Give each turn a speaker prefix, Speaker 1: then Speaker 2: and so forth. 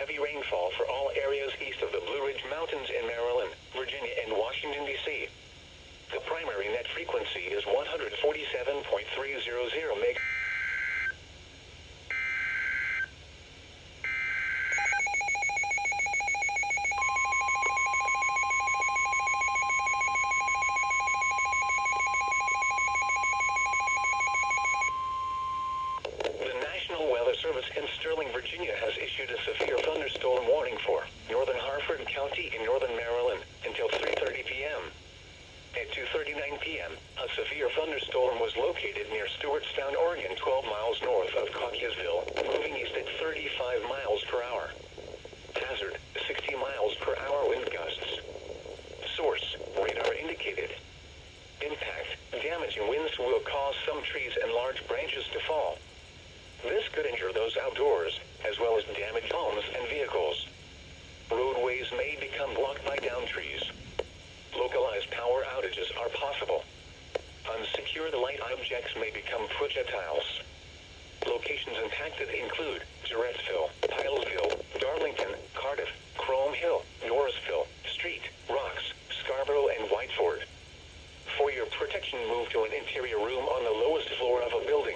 Speaker 1: heavy rainfall for all areas east of the Blue Ridge Mountains in Maryland, Virginia, and Washington, D.C. The primary net frequency is 147.300 MHz. The National Weather Service in Sterling, Virginia has issued a severe thunderstorm warning for northern Harford County in northern Maryland until 3:30 p.m. At 2:39 p.m., a severe thunderstorm was located near Stewartstown, Oregon, 12 miles north of Cockeysville, moving east at 35 miles per hour. Hazard, 60 miles per hour wind gusts. Source, radar indicated. Impact, damaging winds will cause some trees and large branches to fall. This could injure those outdoors, as well as damage homes and vehicles. Roadways may become blocked by downed trees. Localized power outages are possible. Unsecured light objects may become projectiles. Locations impacted include Jarrettsville, Pilesville, Darlington, Cardiff, Chrome Hill, Norrisville, Street, Rocks, Scarborough, and Whiteford. For your protection, move to an interior room on the lowest floor of a building.